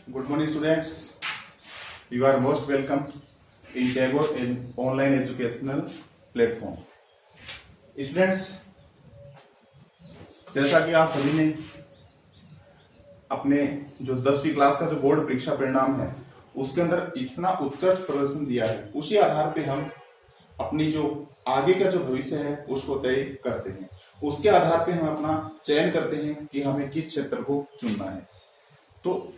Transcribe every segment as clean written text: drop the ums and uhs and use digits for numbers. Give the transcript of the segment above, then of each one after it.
Good morning, students. You are most welcome in Tagore in online educational platform. Students, जैसा कि आप सभी ने अपने जो 10वीं क्लास का जो बोर्ड परीक्षा परिणाम है उसके अंदर इतना उत्कृष्ट प्रदर्शन दिया है, उसी आधार पे हम अपनी जो आगे का जो भविष्य है उसको तय करते हैं। उसके आधार पे हम अपना चयन करते हैं कि हमें किस क्षेत्र को चुनना है। तो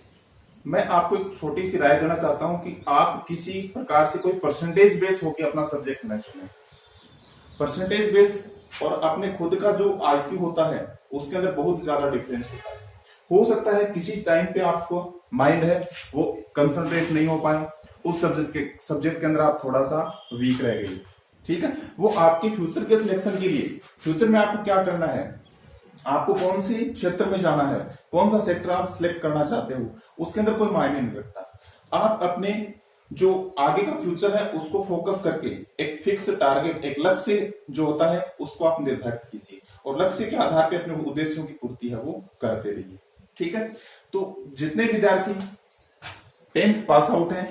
मैं आपको एक छोटी सी राय देना चाहता हूं कि आप किसी प्रकार से कोई परसेंटेज बेस होकर अपना सब्जेक्ट न चुनें। परसेंटेज बेस और अपने खुद का जो आईक्यू होता है उसके अंदर बहुत ज्यादा डिफरेंस होता है। हो सकता है किसी टाइम पे आपको माइंड है वो कंसंट्रेट नहीं हो पाए, उस सब्जेक्ट के अंदर आप थोड़ा सा वीक रह गए, ठीक है। वो आपके फ्यूचर के सिलेक्शन के लिए, फ्यूचर में आपको क्या करना है, आपको कौन सी क्षेत्र में जाना है, कौन सा सेक्टर आप सिलेक्ट करना चाहते हो, उसके अंदर कोई मायने नहीं रखता। आप अपने जो आगे का फ्यूचर है उसको फोकस करके एक फिक्स टारगेट, एक लक्ष्य जो होता है उसको आप निर्धारित कीजिए और लक्ष्य के आधार पे अपने उद्देश्यों की पूर्ति है वो करते रहिए, ठीक है। तो जितने विद्यार्थी 10th पास आउट हैं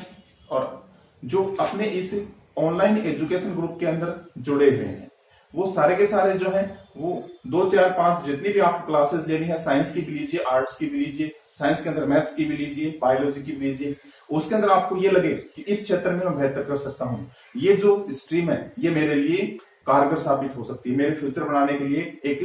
और जो अपने इस ऑनलाइन एजुकेशन ग्रुप के अंदर जुड़े हुए हैं वो सारे के सारे जो है वो 2, 4, 5 जितनी भी आपको क्लासेस लेनी है, साइंस की भी लीजिए, आर्ट्स की भी लीजिए, साइंस के अंदर मैथ्स की भी लीजिए, बायोलॉजी की भी लीजिए, उसके अंदर आपको ये लगे कि इस क्षेत्र में मैं बेहतर कर सकता हूं, ये जो स्ट्रीम है ये मेरे लिए कारगर साबित हो सकती है, मेरे फ्यूचर बनाने के लिए एक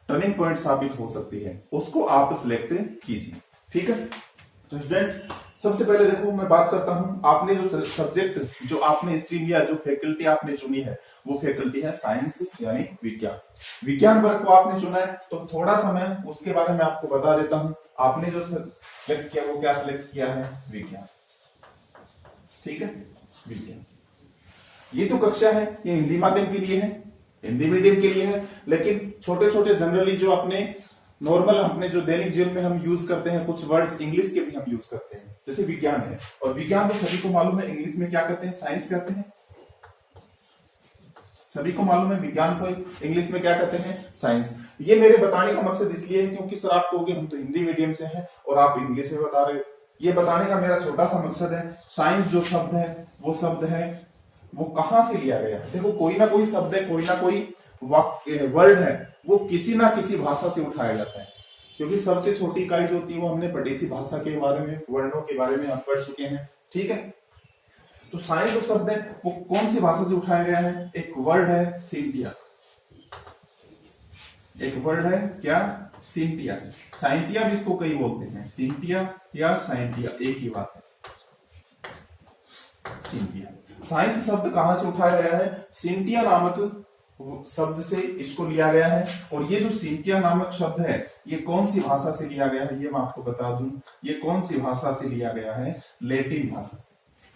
टर्निंग पॉइंट साबित हो सकती है, उसको आप सिलेक्ट कीजिए, ठीक है। तो स्टूडेंट, सबसे पहले देखो मैं बात करता हूं, आपने जो सब्जेक्ट जो आपने स्ट्रीम लिया, जो फैकल्टी आपने चुनी है वो फैकल्टी है साइंस यानी विज्ञान वर्ग को आपने चुना है। तो थोड़ा सा मैं उसके बारे में आपको बता देता हूं। आपने जो सिलेक्ट किया वो क्या सिलेक्ट किया है, विज्ञान, ठीक है, विज्ञान। ये जो कक्षा है ये हिंदी माध्यम के लिए है, हिंदी मीडियम के लिए है, लेकिन छोटे छोटे जनरली जो अपने नॉर्मल अपने जो दैनिक जीवन में हम यूज करते हैं कुछ वर्ड्स इंग्लिश के भी हम यूज करते हैं, जैसे विज्ञान है, और विज्ञान तो सभी को मालूम है इंग्लिश में क्या कहते हैं, साइंस कहते हैं। सभी को मालूम है विज्ञान को इंग्लिश में क्या कहते हैं, साइंस। ये मेरे बताने का मकसद इसलिए है क्योंकि सर आप कहोगे हम तो हिंदी मीडियम से हैं और आप इंग्लिश में बता रहे हो। ये बताने का मेरा छोटा सा मकसद है, साइंस जो शब्द है वो शब्द है वो कहां से लिया गया। देखो कोई ना कोई शब्द है, कोई ना कोई वर्ड है, वो किसी ना किसी भाषा से उठाया जाता है, क्योंकि सबसे छोटी इकाई जो होती है वो हमने पढ़ी थी भाषा के बारे में, वर्णों के बारे में हम पढ़ चुके हैं, ठीक है। तो साइंस जो शब्द है वो कौन सी भाषा से उठाया गया है, एक वर्ड है सिंटिया, एक वर्ड है क्या, सिंटिया। साइंटिया भी इसको कई बोलते हैं, सिंटिया या साइंटिया एक ही बात है, सिंटिया। साइंस शब्द कहां से उठाया गया है, सिंटिया नामक शब्द से इसको लिया गया है। और ये जो सिंटिया नामक शब्द है ये कौन सी भाषा से लिया गया है, ये मैं आपको बता दूं, ये कौन सी भाषा से लिया गया है, लैटिन भाषा से।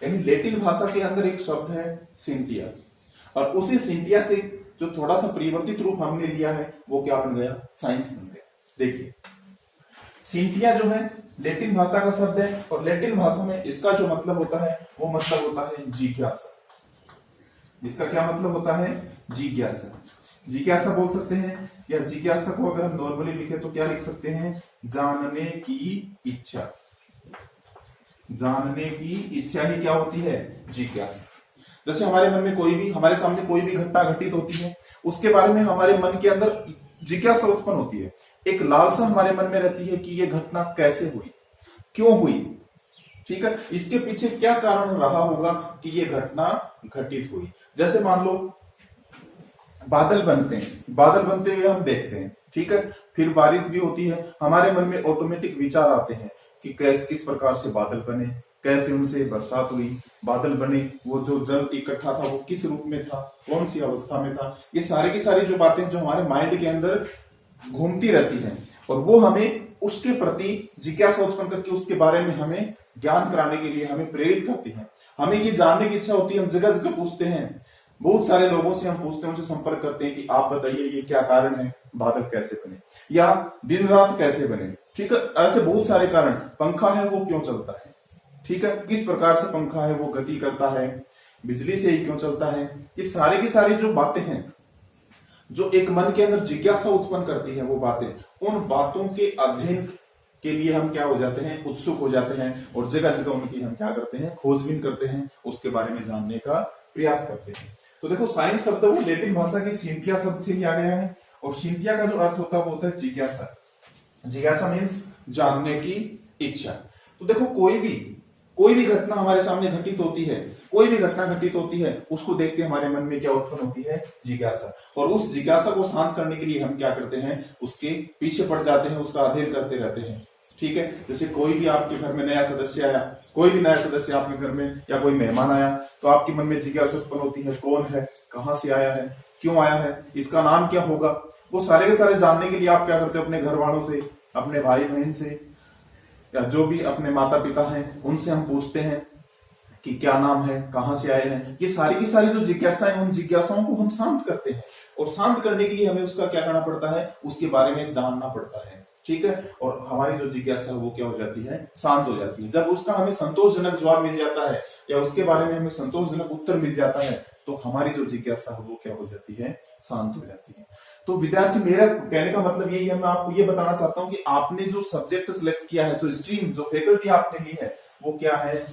यानी लैटिन भाषा के अंदर एक शब्द है सिंटिया, और उसी सिंटिया से जो थोड़ा सा परिवर्तित रूप हमने लिया है वो क्या बन गया, साइंस बन गया। देखिए सिंटिया जो है लैटिन भाषा का शब्द है, और लैटिन भाषा में इसका जो मतलब होता है वो मतलब होता है जिज्ञासा। इसका क्या मतलब होता है, जिज्ञासा। जिज्ञासा बोल सकते हैं, या जिज्ञासा को अगर हम नॉर्मली लिखे तो क्या लिख सकते हैं, जानने की इच्छा। जानने की इच्छा ही क्या होती है, जिज्ञासा। जैसे हमारे मन में कोई भी, हमारे सामने कोई भी घटना घटित होती है, उसके बारे में हमारे मन के अंदर जिज्ञासा उत्पन्न होती है, एक लालसा हमारे मन में रहती है कि ये घटना कैसे हुई, क्यों हुई, ठीक है, इसके पीछे क्या कारण रहा होगा कि ये घटना घटित हुई। जैसे मान लो बादल बनते हैं, बादल बनते हुए हम देखते हैं, ठीक है, फिर बारिश भी होती है, हमारे मन में ऑटोमेटिक विचार आते हैं कि कैसे किस प्रकार से बादल बने, कैसे उनसे बरसात हुई, बादल बने, वो जो जल इकट्ठा था वो किस रूप में था, कौन सी अवस्था में था। ये सारी की सारी जो बातें जो हमारे माइंड के अंदर घूमती रहती हैं, और वो हमें उसके प्रति जिज्ञासा उत्पन्न करके उसके बारे में हमें ज्ञान कराने के लिए हमें प्रेरित करती है। हमें ये जानने की इच्छा होती है, हम जगह जगह पूछते हैं, बहुत सारे लोगों से हम पूछते हैं, उनसे संपर्क करते हैं कि आप बताइए ये क्या कारण है, बादल कैसे बने, या दिन रात कैसे बने, ठीक है, ऐसे बहुत सारे कारण। पंखा है वो क्यों चलता है, ठीक है, किस प्रकार से पंखा है वो गति करता है, बिजली से ही क्यों चलता है। ये सारी की सारी जो बातें हैं जो एक मन के अंदर जिज्ञासा उत्पन्न करती है, वो बातें, उन बातों के अध्ययन के लिए हम क्या हो जाते हैं, उत्सुक हो जाते हैं और जगह जगह उनकी हम क्या करते हैं, खोजबीन करते हैं, उसके बारे में जानने का प्रयास करते हैं। तो देखो साइंस शब्द वो लैटिन भाषा के सिंटिया शब्द से ही आ गया है और सिंटिया का जो अर्थ होता है वो होता है जिज्ञासा। जिज्ञासा मीन्स जानने की इच्छा। तो देखो कोई भी घटना हमारे सामने घटित होती है, कोई भी घटना घटित होती है, उसको देख के हमारे मन में क्या उत्पन्न होती है, जिज्ञासा। और उस जिज्ञासा को शांत करने के लिए हम क्या करते हैं, उसके पीछे पड़ जाते हैं, उसका अध्ययन करते रहते हैं। ठीक है, जैसे कोई भी आपके घर में नया सदस्य आया, कोई भी नया सदस्य आपके घर में या कोई मेहमान आया, तो आपके मन में जिज्ञासा उत्पन्न होती है, कौन है, कहां से आया है, क्यों आया है, इसका नाम क्या होगा। वो सारे के सारे जानने के लिए आप क्या करते हो, अपने घर वालों से, अपने भाई बहन से या जो भी अपने माता पिता हैं उनसे हम पूछते हैं कि क्या नाम है, कहां से आए हैं। ये सारी की सारी जो जिज्ञासाएं, उन जिज्ञासाओं को हम शांत करते हैं और शांत करने के लिए हमें उसका क्या करना पड़ता है, उसके बारे में जानना पड़ता है। ठीक है, और हमारी जो जिज्ञासा है वो क्या हो जाती है, शांत हो जाती है। जब उसका हमें संतोषजनक जवाब मिल जाता है या उसके बारे में हमें संतोषजनक उत्तर मिल जाता है, तो हमारी जो जिज्ञासा है वो क्या हो जाती है, शांत हो जाती है। तो विद्यार्थी, मेरा कहने का मतलब यही है, मैं आपको ये बताना चाहता हूं कि आपने जो सब्जेक्ट सिलेक्ट किया है, जो स्ट्रीम, जो फैकल्टी आपने ली है, वो क्या है,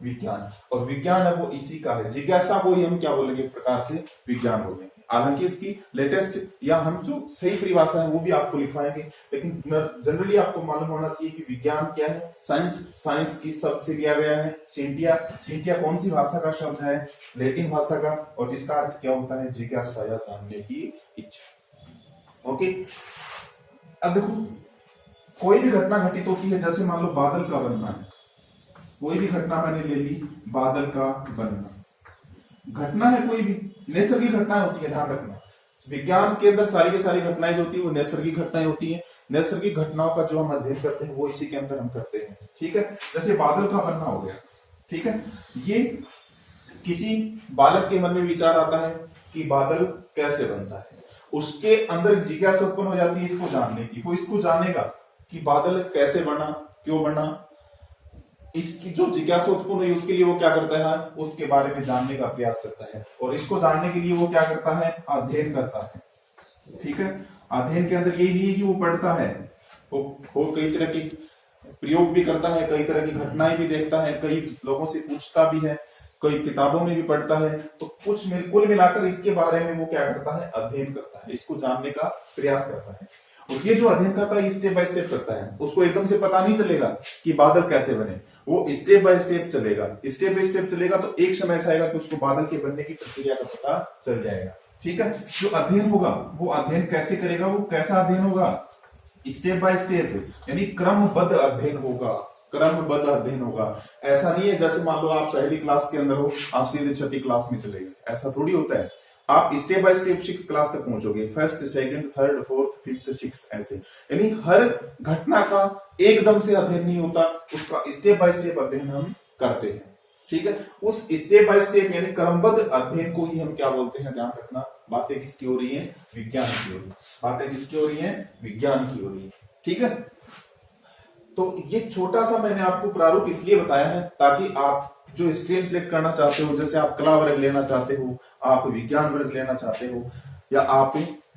विज्ञान। और विज्ञान है वो इसी का है, जिज्ञासा को ही हम क्या बोलेंगे, एक प्रकार से विज्ञान बोलेंगे। हालांकि इसकी लेटेस्ट या हम जो सही परिभाषा है वो भी आपको लिखवाएंगे, लेकिन जनरली आपको मालूम होना चाहिए कि विज्ञान क्या है। साइंस किस शब्द से लिया गया है, सिंटिया कौन सी भाषा का शब्द है, लैटिन भाषा का, और जिसका अर्थ क्या होता है, जिज्ञासा या जानने की इच्छा। ओके, अब देखो कोई भी घटना घटित होती है, जैसे मान लो बादल का बनना है, कोई भी घटना मैंने ले ली, बादल का बनना घटना है, कोई भी नैसर्गिक घटनाएं होती है, ध्यान रखना। विज्ञान के अंदर सारी की सारी घटनाएं जो होती है वो नैसर्गिक घटनाएं होती है। नैसर्गिक घटनाओं का जो हम अध्ययन करते हैं वो इसी के अंदर हम करते हैं। ठीक है, जैसे बादल का बनना हो गया, ठीक है, ये किसी बालक के मन में विचार आता है कि बादल कैसे बनता है, उसके अंदर जिज्ञासा उत्पन्न हो जाती है इसको जानने की। वो इसको जानेगा कि बादल कैसे बना, क्यों बना, इसकी जो जिज्ञासा उत्पन्न हुई उसके लिए वो क्या करता है, उसके बारे में जानने का प्रयास करता है। और इसको जानने के लिए वो क्या करता है, अध्ययन करता है। ठीक है, अध्ययन के अंदर यही नहीं है कि वो पढ़ता है, वो कई तरह के प्रयोग भी करता है, कई तरह की घटनाएं भी देखता है, कई लोगों से पूछता भी है, कई किताबों में भी पढ़ता है। तो कुल मिलाकर इसके बारे में वो क्या करता है, अध्ययन करता है, इसको जानने का प्रयास करता है। और ये जो अध्ययन करता है स्टेप बाय स्टेप करता है, उसको एकदम से पता नहीं चलेगा कि बादल कैसे बने, वो स्टेप बाय स्टेप चलेगा। स्टेप बाय स्टेप चलेगा तो एक समय ऐसा आएगा कि उसको बादल के बनने की प्रक्रिया का पता चल जाएगा। ठीक है, जो अध्ययन होगा वो अध्ययन कैसे करेगा, वो कैसा अध्ययन होगा, स्टेप बाय स्टेप, यानी क्रमबद्ध अध्ययन होगा, क्रमबद्ध अध्ययन होगा। ऐसा नहीं है जैसे मान लो आप पहली क्लास के अंदर हो, आप सीधे छठी क्लास में चले गए, ऐसा थोड़ी होता है। आप step by step 6th class तक पहुंचोगे, first, second, third, fourth, fifth, sixth, ऐसे। यानी हर घटना का एकदम से अध्ययन नहीं होता, उसका स्टेप बाय स्टेप अध्ययन हम करते हैं। ठीक है, उस स्टेप बाय स्टेप यानी क्रमबद्ध अध्ययन को ही हम क्या बोलते हैं, ध्यान रखना। बातें किसकी हो रही है, विज्ञान की हो रही है, बातें किसकी हो रही है, विज्ञान की हो रही है। ठीक है, तो ये छोटा सा मैंने आपको प्रारूप इसलिए बताया है ताकि आप जो स्ट्रीम सिलेक्ट करना चाहते हो, जैसे आप कला वर्ग लेना चाहते हो, आप विज्ञान वर्ग लेना चाहते हो, या आप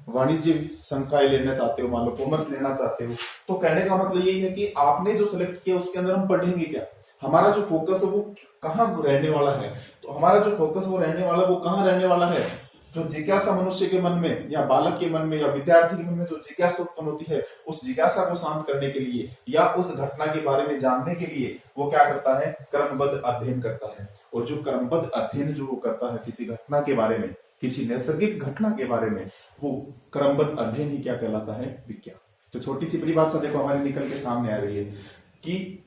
वाणिज्य संकाय लेना चाहते हो, मान लो कॉमर्स लेना चाहते हो, तो कहने का मतलब यही है कि आपने जो सिलेक्ट किया उसके अंदर हम पढ़ेंगे क्या, हमारा जो फोकस है वो कहाँ रहने वाला है। तो हमारा जो फोकस वो रहने वाला, वो कहाँ रहने वाला है, जो जिज्ञासा मनुष्य के मन में या बालक के मन में या विद्यार्थी के मन में जो जिज्ञासा उत्पन्न होती है, उस जिज्ञासा को शांत करने के लिए या उस घटना के बारे में जानने के लिए वो क्या करता है, क्रमबद्ध अध्ययन करता है। और जो क्रमबद्ध अध्ययन जो वो करता है किसी घटना के बारे में, किसी नैसर्गिक घटना के बारे में, वो क्रमबद्ध अध्ययन ही क्या कहलाता है, विज्ञान। तो छोटी सी परिभाषा देखो हमारे निकल के सामने आ रही है कि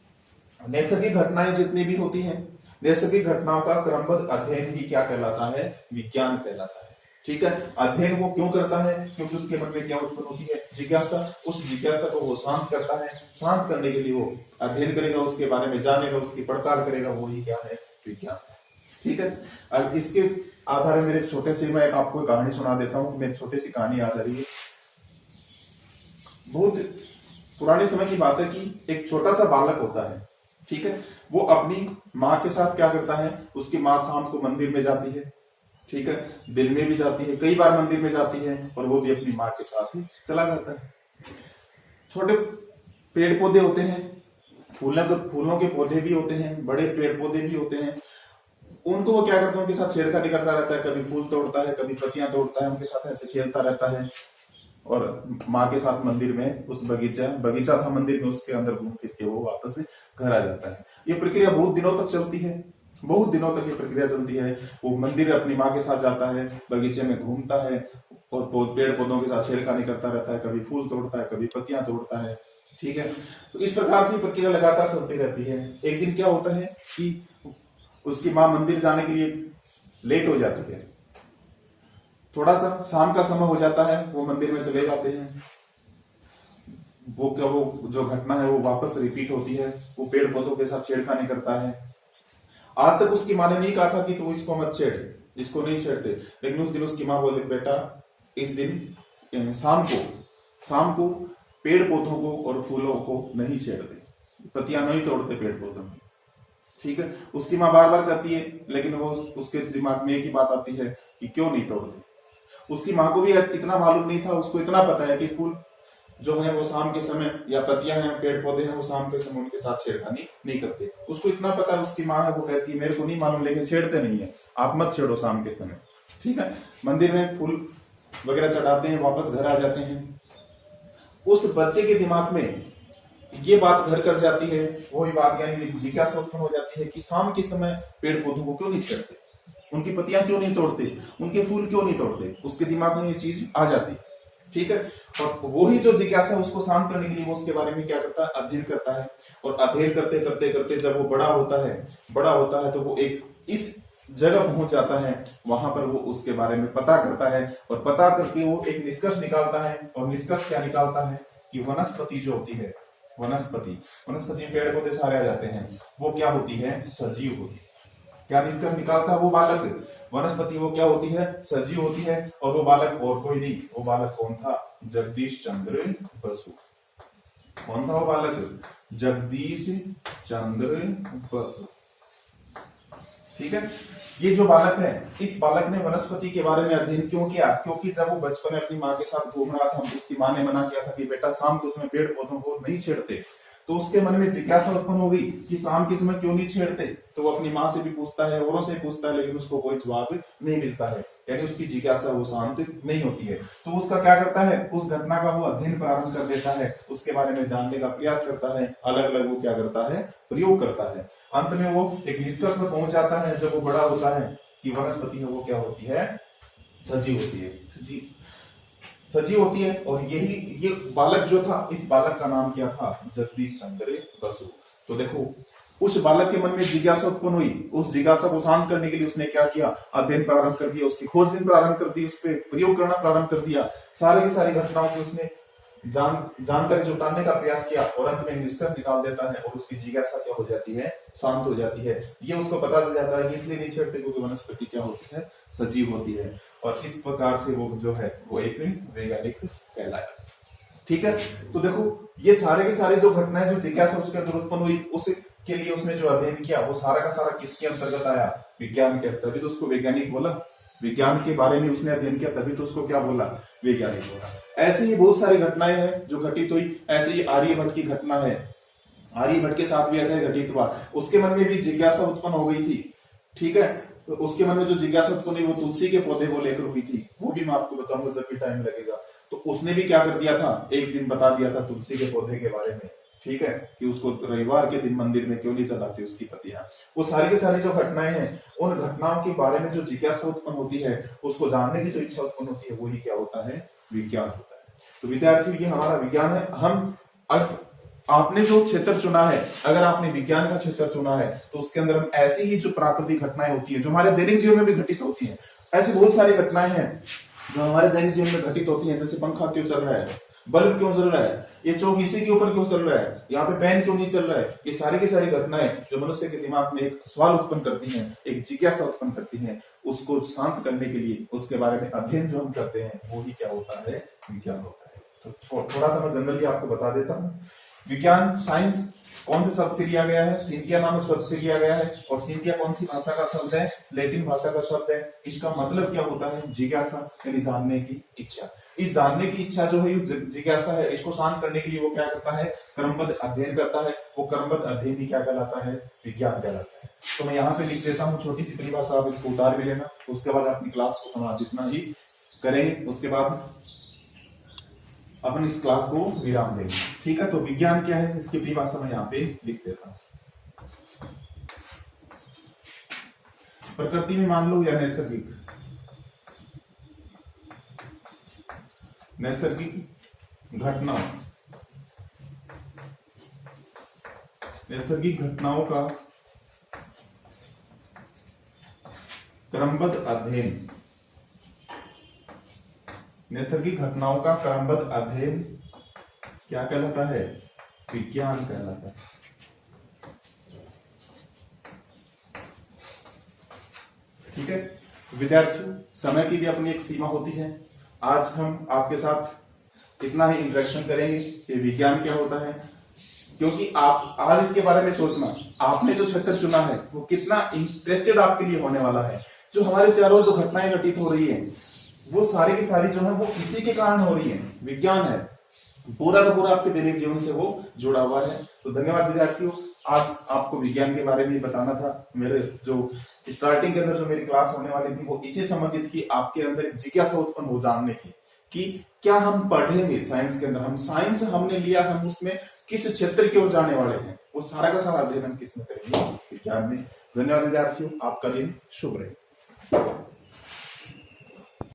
नैसर्गिक घटनाएं जितनी भी होती हैं, नैसर्गिक घटनाओं का क्रमबद्ध अध्ययन ही क्या कहलाता है, विज्ञान कहलाता है। ठीक है, अध्ययन वो क्यों करता है, क्योंकि उसके मन में क्या उत्पन्न होती है, जिज्ञासा। उस जिज्ञासा को वो शांत करता है, शांत करने के लिए वो अध्ययन करेगा, उसके बारे में जानेगा, उसकी पड़ताल करेगा, वो ही क्या है, विज्ञान। ठीक है, अब इसके आधार में मेरे छोटे से मैं आपको एक कहानी सुना देता हूँ। मेरी छोटी सी कहानी याद आ रही है, बहुत पुराने समय की बात है कि एक छोटा सा बालक होता है। ठीक है, वो अपनी माँ के साथ क्या करता है, उसकी माँ शाम को मंदिर में जाती है। ठीक है, दिन में भी जाती है, कई बार मंदिर में जाती है, और वो भी अपनी माँ के साथ ही चला जाता है। छोटे पेड़ पौधे होते हैं, फूलों के पौधे भी होते हैं, बड़े पेड़ पौधे भी होते हैं, उनको वो क्या करता है, उनके साथ छेड़खानी करता रहता है, कभी फूल तोड़ता है, कभी पत्तियां तोड़ता है, उनके साथ ऐसे खेलता रहता है। और माँ के साथ मंदिर में, उस बगीचा था मंदिर में, उसके अंदर घूम फिर के वो वापस घर आ जाता है। ये प्रक्रिया बहुत दिनों तक चलती है, बहुत दिनों तक ये प्रक्रिया चलती है। वो मंदिर अपनी माँ के साथ जाता है, बगीचे में घूमता है और पेड़ पौधों के साथ छेड़खानी करता रहता है, कभी फूल तोड़ता है, कभी पत्तियां तोड़ता है। ठीक है, तो इस प्रकार से प्रक्रिया लगातार चलती रहती है। एक दिन क्या होता है कि उसकी माँ मंदिर जाने के लिए लेट हो जाती है, थोड़ा सा शाम का समय हो जाता है, वो मंदिर में चले जाते हैं। वो जो घटना है वो वापस रिपीट होती है, वो पेड़ पौधों के साथ छेड़खानी करता है। आज तक उसकी माँ ने नहीं कहा था कि तू इसको मत छेड़, इसको नहीं छेड़ते, लेकिन उस दिन उसकी माँ बोले बेटा इस दिन शाम को पेड़ पौधों को और फूलों को नहीं छेड़ते, पत्तियां नहीं तोड़ते पेड़ पौधों की। ठीक है, उसकी माँ बार बार कहती है, लेकिन वो उसके दिमाग में एक ही बात आती है कि क्यों नहीं तोड़ते। उसकी माँ को भी इतना मालूम नहीं था, उसको इतना पता है कि फूल जो है वो शाम के समय, या पत्तियां हैं, पेड़ पौधे हैं, वो शाम के समय उनके साथ छेड़खानी नहीं करते। उसको इतना पता है, उसकी माँ है वो कहती है मेरे को नहीं मालूम, लेकिन छेड़ते नहीं है, आप मत छेड़ो शाम के समय। ठीक है, मंदिर में फूल वगैरह चढ़ाते हैं, वापस घर आ जाते हैं। उस बच्चे के दिमाग में ये बात घर कर जाती है, वही बात यानी जिज्ञासा उत्पन्न हो जाती है कि शाम के समय पेड़ पौधों को क्यों नहीं छेड़ते, उनकी पत्तियां क्यों नहीं तोड़ते, उनके फूल क्यों नहीं तोड़ते। उसके दिमाग में ये चीज आ जाती। ठीक है, और वही जो जिज्ञासा उसको शांत करने के लिए वो उसके बारे में क्या करता है, अध्ययन करता है। और अध्ययन करते करते करते जब वो बड़ा होता है तो वो एक इस जगह पहुंच जाता है, वहां पर वो उसके बारे में पता करता है, और पता करके वो एक निष्कर्ष निकालता है। और निष्कर्ष क्या निकालता है कि वनस्पति जो होती है, वनस्पति में पेड़ पौधे सारे आ जाते हैं, वो क्या होती है, सजीव होती है। क्या निष्कर्ष निकालता है वो बालक, वनस्पति वो क्या होती है, सजीव होती है। और वो बालक और कोई नहीं, वो बालक कौन था, जगदीश चंद्र बसु। कौन था वो बालक, जगदीश चंद्र बसु। ठीक है, ये जो बालक है, इस बालक ने वनस्पति के बारे में अध्ययन क्यों किया, क्योंकि जब वो बचपन में अपनी माँ के साथ घूम रहा था, उसकी माँ ने मना किया था कि बेटा शाम के समय पेड़ पौधों को नहीं छेड़ते। तो उसके मन में जिज्ञासा उत्पन्न हो गई कि शाम के समय क्यों नहीं छेड़ते। तो वो अपनी माँ से भी पूछता है, औरों से पूछता है, लेकिन उसको कोई जवाब नहीं मिलता है, यानी उसकी जिज्ञासा वो शांत नहीं होती है। तो उसका क्या करता है, उस घटना का वो अध्ययन प्रारंभ कर देता है, उसके बारे में जानने का प्रयास करता है, अलग अलग वो क्या करता है, प्रयोग करता है। अंत में वो एक निष्कर्ष में पहुंच जाता है, जब वो बड़ा होता है, कि वनस्पति है वो क्या होती है, सजीव होती है, सजीव होती है। और ये बालक जो था, इस बालक का नाम क्या था, जगदीश चंद्र बसु। तो देखो, उस बालक के मन में जिज्ञासा उत्पन्न हुई, उस जिज्ञासा को शांत करने के लिए उसने क्या किया, अध्ययन प्रारंभ कर दिया, उसकी खोजबीन प्रारंभ कर दी, उस पर प्रयोग करना प्रारंभ कर दिया, सारी की सारी घटनाओं की उसने जानकारी जुटाने का प्रयास किया, और अंत में निष्कर्ष निकाल देता है, और उसकी जिज्ञासा क्या हो जाती है, शांत हो जाती है। ये उसको पता चल जाता है कि इसलिए नहीं छेड़ते क्योंकि वनस्पति क्या होती है, सजीव होती है। और इस प्रकार से वो जो है वो एक वैज्ञानिक कहलाया। ठीक है, तो देखो ये सारे के सारे जो घटनाएं, जो जिज्ञासा उसके अंदर उत्पन्न हुई, उसके लिए उसने जो अध्ययन किया, वो सारा का सारा किसके अंतर्गत आया, विज्ञान के। तभी तो उसको वैज्ञानिक बोला, विज्ञान के बारे में उसने अध्ययन किया, तभी तो उसको क्या बोला, वैज्ञानिक बोला। ऐसे ही बहुत सारी घटनाएं हैं जो घटित हुई। ऐसे ही आर्यभट्ट की घटना है, आर्यभट्ट के साथ भी ऐसा ही घटित हुआ। उसके मन में भी जिज्ञासा उत्पन्न हो गई थी। ठीक है, तो उसके मन में जो जिज्ञासा उत्पन्न हुई वो तुलसी के पौधे को लेकर हुई थी, वो भी मैं आपको बताऊंगा जब भी टाइम लगेगा। तो उसने भी क्या कर दिया था, एक दिन बता दिया था तुलसी के पौधे के बारे में। ठीक है, कि उसको रविवार के दिन मंदिर में क्यों नहीं चढ़ाते उसकी पत्तियां। वो सारी की सारी जो घटनाएं हैं, उन घटनाओं के बारे में जो जिज्ञासा उत्पन्न होती है, उसको जानने की जो इच्छा उत्पन्न होती है, वही क्या होता है, विज्ञान होता है। तो विद्यार्थी, ये हमारा विज्ञान है। हम आपने जो क्षेत्र चुना है, अगर आपने विज्ञान का क्षेत्र चुना है, तो उसके अंदर हम ऐसी ही जो प्राकृतिक घटनाएं होती है, जो हमारे दैनिक जीवन में भी घटित होती हैं, ऐसी बहुत सारी घटनाएं हैं जो हमारे दैनिक जीवन में घटित होती हैं। जैसे पंखा क्यों चल रहा है, बल्ब क्यों चल रहा है, ये चौक इसी के ऊपर क्यों चल रहा है, यहाँ पे फैन क्यों नहीं चल रहा है। ये सारी की सारी घटनाएं जो मनुष्य के दिमाग में एक सवाल उत्पन्न करती हैं, एक जिज्ञासा उत्पन्न करती हैं, उसको शांत करने के लिए उसके बारे में अध्ययन जो हम करते हैं, वो ही क्या होता है, विज्ञान होता है। तो थोड़ा सा मैं जनरली आपको बता देता हूँ विज्ञान साइंस कौन से शब्द से लिया गया है? सिंटिया नामक शब्द से लिया गया है। और सिंटिया कौन सी भाषा का शब्द है? लैटिन भाषा का शब्द है। इसका मतलब क्या होता है? जिज्ञासा, यानी जानने की इच्छा। इस जानने की इच्छा जो है, जिज्ञासा है, इसको शांत करने के लिए वो क्या करता है? क्रमबद्ध अध्ययन करता है। वो क्रमबद्ध अध्ययन ही क्या कहलाता है? विज्ञान कहलाता है। तो मैं यहाँ पे लिख देता हूँ छोटी सी परिभाषा, आप इसको उतार भी लेना। उसके बाद अपनी क्लास को हम आज इतना ही करेंगे, उसके बाद अपन इस क्लास को विराम देंगे। ठीक है, तो विज्ञान क्या है इसकी परिभाषा मैं यहाँ पे लिख देता हूं। प्रकृति में मान लो या नैसर्गिक घटनाओं का क्रमबद्ध अध्ययन, नैसर्गिक घटनाओं का क्रमबद्ध अध्ययन क्या कहलाता है? विज्ञान कहलाता है। ठीक है विद्यार्थियों, समय की भी अपनी एक सीमा होती है। आज हम आपके साथ इतना ही इंटरेक्शन करेंगे कि विज्ञान क्या होता है, क्योंकि आप आज इसके बारे में सोचना, आपने जो क्षेत्र चुना है वो कितना इंटरेस्टेड आपके लिए होने वाला है। जो हमारे चारों जो घटनाएं घटित हो रही हैं वो सारी की सारी जो है वो इसी के कारण हो रही है, विज्ञान है। पूरा का पूरा आपके दैनिक जीवन से वो जुड़ा हुआ है। तो धन्यवाद विद्यार्थियों, आज आपको विज्ञान के बारे में बताना था। मेरे जो स्टार्टिंग के अंदर जो मेरी क्लास होने वाली थी वो इसी संबंधित की, आपके अंदर जिज्ञासा उत्पन्न हो जानने की कि क्या हम पढ़ेंगे साइंस के अंदर, हम साइंस हमने लिया, हम उसमें किस क्षेत्र की ओर जाने वाले हैं, वो सारा का सारा अध्ययन हम किसमें करेंगे? विज्ञान में। धन्यवाद विद्यार्थियों, आपका दिन शुभ रहे।